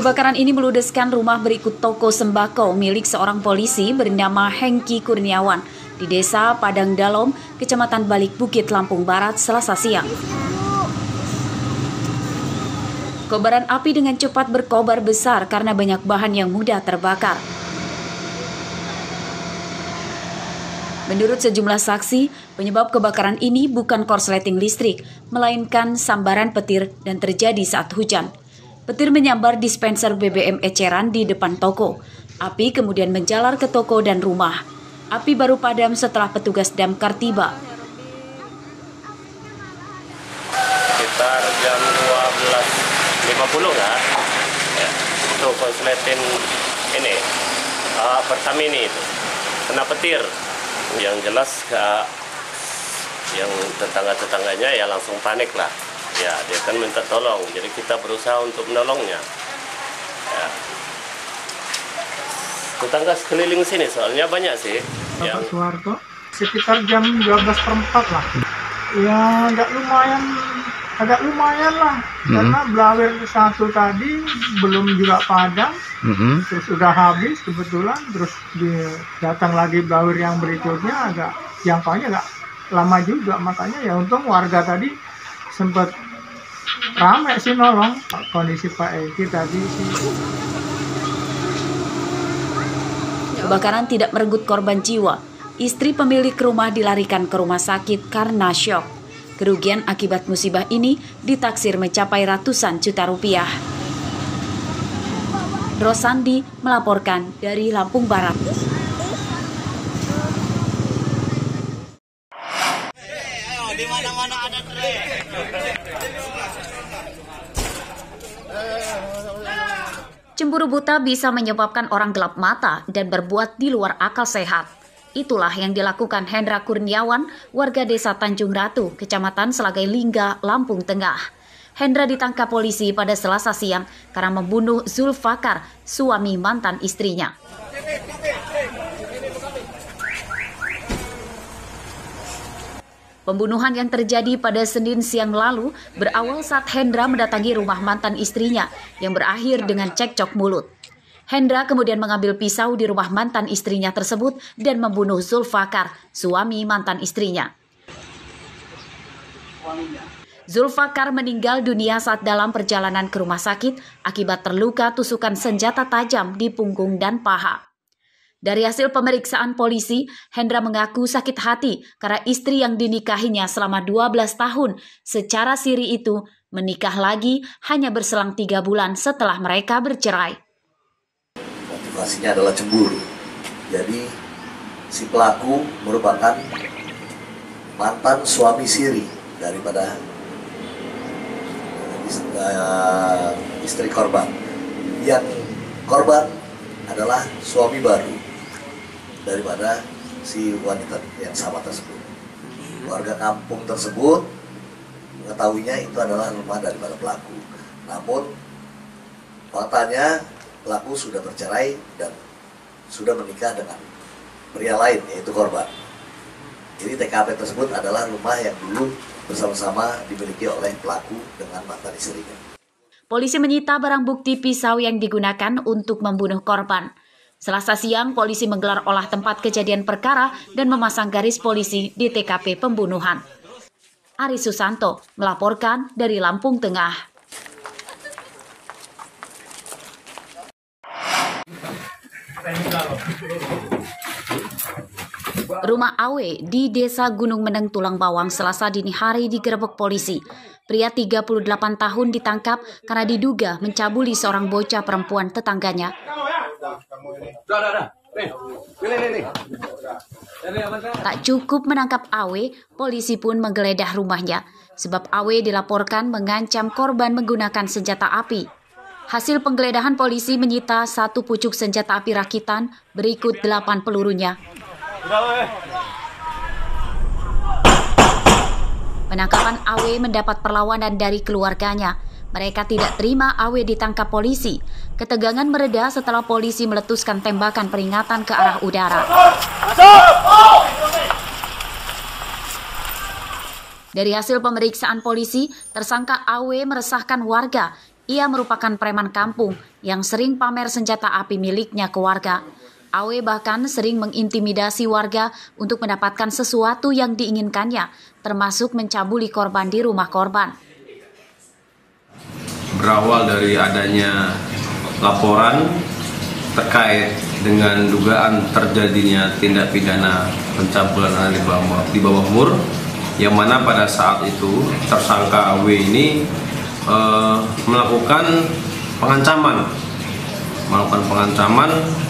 Kebakaran ini meludeskan rumah berikut toko sembako milik seorang polisi bernama Hengki Kurniawan di Desa Padang Dalom, Kecamatan Balik Bukit, Lampung Barat, Selasa siang. Kobaran api dengan cepat berkobar besar karena banyak bahan yang mudah terbakar. Menurut sejumlah saksi, penyebab kebakaran ini bukan korsleting listrik, melainkan sambaran petir dan terjadi saat hujan. Petir menyambar dispenser BBM eceran di depan toko. Api kemudian menjalar ke toko dan rumah. Api baru padam setelah petugas damkar tiba. Sekitar jam 12.50 ya. Itu konsleting ini Pertamini itu kena petir. Yang jelas yang tetangga-tetangganya ya langsung panik lah. Ya, dia kan minta tolong, jadi kita berusaha untuk menolongnya. Ya. Tetangga sekeliling sini soalnya banyak sih. Bapak Suharto, sekitar jam 12:04 lah. Ya, agak lumayan lah. Karena blower satu tadi belum juga padam, terus sudah habis kebetulan, terus datang lagi blower yang berikutnya agak jangkauannya agak lama juga, makanya ya untung warga tadi sempat ramai sih nolong. Kondisi Pak Eki tadi sih. Kebakaran tidak merenggut korban jiwa. Istri pemilik rumah dilarikan ke rumah sakit karena syok. Kerugian akibat musibah ini ditaksir mencapai ratusan juta rupiah. Rosandi melaporkan dari Lampung Barat. Di mana-mana ada trek. Cemburu buta bisa menyebabkan orang gelap mata dan berbuat di luar akal sehat. Itulah yang dilakukan Hendra Kurniawan, warga desa Tanjung Ratu, Kecamatan Selagai Lingga, Lampung Tengah. Hendra ditangkap polisi pada Selasa siang karena membunuh Zulfakar, suami mantan istrinya. Pembunuhan yang terjadi pada Senin siang lalu berawal saat Hendra mendatangi rumah mantan istrinya yang berakhir dengan cekcok mulut. Hendra kemudian mengambil pisau di rumah mantan istrinya tersebut dan membunuh Zulfakar, suami mantan istrinya. Zulfakar meninggal dunia saat dalam perjalanan ke rumah sakit akibat terluka tusukan senjata tajam di punggung dan paha. Dari hasil pemeriksaan polisi, Hendra mengaku sakit hati karena istri yang dinikahinya selama 12 tahun secara siri itu menikah lagi hanya berselang 3 bulan setelah mereka bercerai. Motivasinya adalah cemburu. Jadi si pelaku merupakan mantan suami siri daripada istri korban. Yang korban adalah suami baru daripada si wanita yang sama tersebut. Warga kampung tersebut mengetahuinya itu adalah rumah daripada pelaku. Namun faktanya pelaku sudah bercerai dan sudah menikah dengan pria lain, yaitu korban. Jadi TKP tersebut adalah rumah yang dulu bersama-sama dimiliki oleh pelaku dengan mantan istrinya. Polisi menyita barang bukti pisau yang digunakan untuk membunuh korban. Selasa siang, polisi menggelar olah tempat kejadian perkara dan memasang garis polisi di TKP pembunuhan. Ari Susanto melaporkan dari Lampung Tengah. Rumah Awe di Desa Gunung Meneng, Tulang Bawang, Selasa dini hari digerebek polisi. Pria 38 tahun ditangkap karena diduga mencabuli seorang bocah perempuan tetangganya. Tak cukup menangkap Awe, polisi pun menggeledah rumahnya. Sebab Awe dilaporkan mengancam korban menggunakan senjata api. Hasil penggeledahan polisi menyita 1 pucuk senjata api rakitan berikut 8 pelurunya. Penangkapan Awe mendapat perlawanan dari keluarganya. Mereka tidak terima Awe ditangkap polisi. Ketegangan mereda setelah polisi meletuskan tembakan peringatan ke arah udara. Dari hasil pemeriksaan polisi, tersangka Awe meresahkan warga Ia merupakan preman kampung yang sering pamer senjata api miliknya ke warga. Awe bahkan sering mengintimidasi warga untuk mendapatkan sesuatu yang diinginkannya, termasuk mencabuli korban di rumah korban. Berawal dari adanya laporan terkait dengan dugaan terjadinya tindak pidana pencabulan anak di bawah umur, yang mana pada saat itu tersangka W ini melakukan pengancaman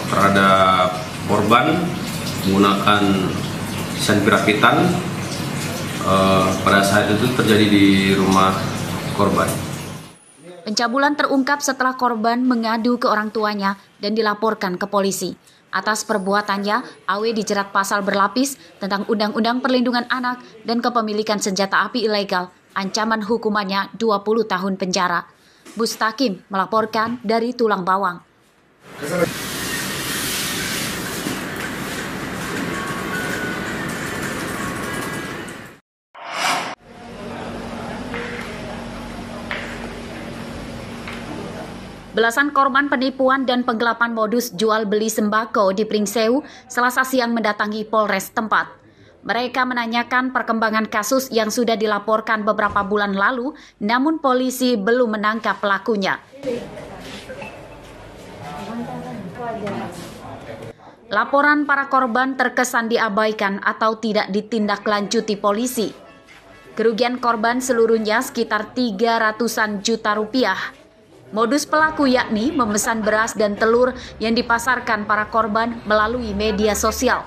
terhadap korban menggunakan sen pirakitan. Pada saat itu terjadi di rumah korban. Pencabulan terungkap setelah korban mengadu ke orang tuanya dan dilaporkan ke polisi. Atas perbuatannya, Awe dijerat pasal berlapis tentang Undang-Undang Perlindungan Anak dan Kepemilikan Senjata Api Ilegal. Ancaman hukumannya 20 tahun penjara. Bustakim melaporkan dari Tulang Bawang. Belasan korban penipuan dan penggelapan modus jual beli sembako di Pringsewu Selasa siang mendatangi Polres tempat. Mereka menanyakan perkembangan kasus yang sudah dilaporkan beberapa bulan lalu, namun polisi belum menangkap pelakunya. Laporan para korban terkesan diabaikan atau tidak ditindaklanjuti polisi. Kerugian korban seluruhnya sekitar 300-an juta rupiah. Modus pelaku yakni memesan beras dan telur yang dipasarkan para korban melalui media sosial.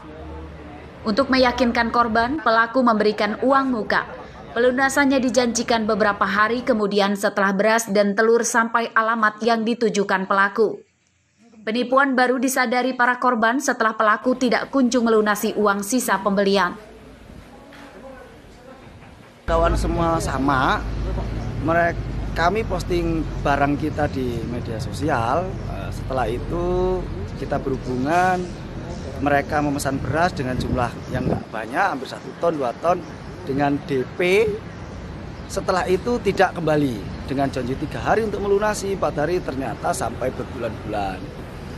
Untuk meyakinkan korban, pelaku memberikan uang muka. Pelunasannya dijanjikan beberapa hari kemudian setelah beras dan telur sampai alamat yang ditujukan pelaku. Penipuan baru disadari para korban setelah pelaku tidak kunjung melunasi uang sisa pembelian. Kawan semua sama, kami posting barang kita di media sosial. Setelah itu kita berhubungan, mereka memesan beras dengan jumlah yang nggak banyak, hampir 1 ton, 2 ton, dengan DP. Setelah itu tidak kembali, dengan janji 3 hari untuk melunasi, 4 hari ternyata sampai berbulan-bulan.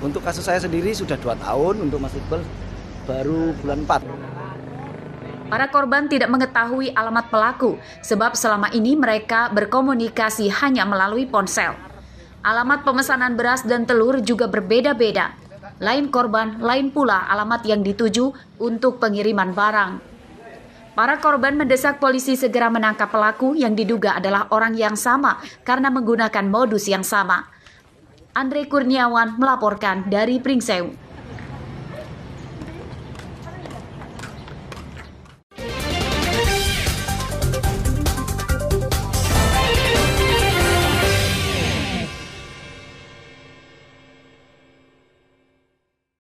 Untuk kasus saya sendiri sudah 2 tahun, untuk Mas Iqbal baru bulan 4. Para korban tidak mengetahui alamat pelaku, sebab selama ini mereka berkomunikasi hanya melalui ponsel. Alamat pemesanan beras dan telur juga berbeda-beda. Lain korban, lain pula alamat yang dituju untuk pengiriman barang. Para korban mendesak polisi segera menangkap pelaku yang diduga adalah orang yang sama karena menggunakan modus yang sama. Andre Kurniawan melaporkan dari Pringsewu.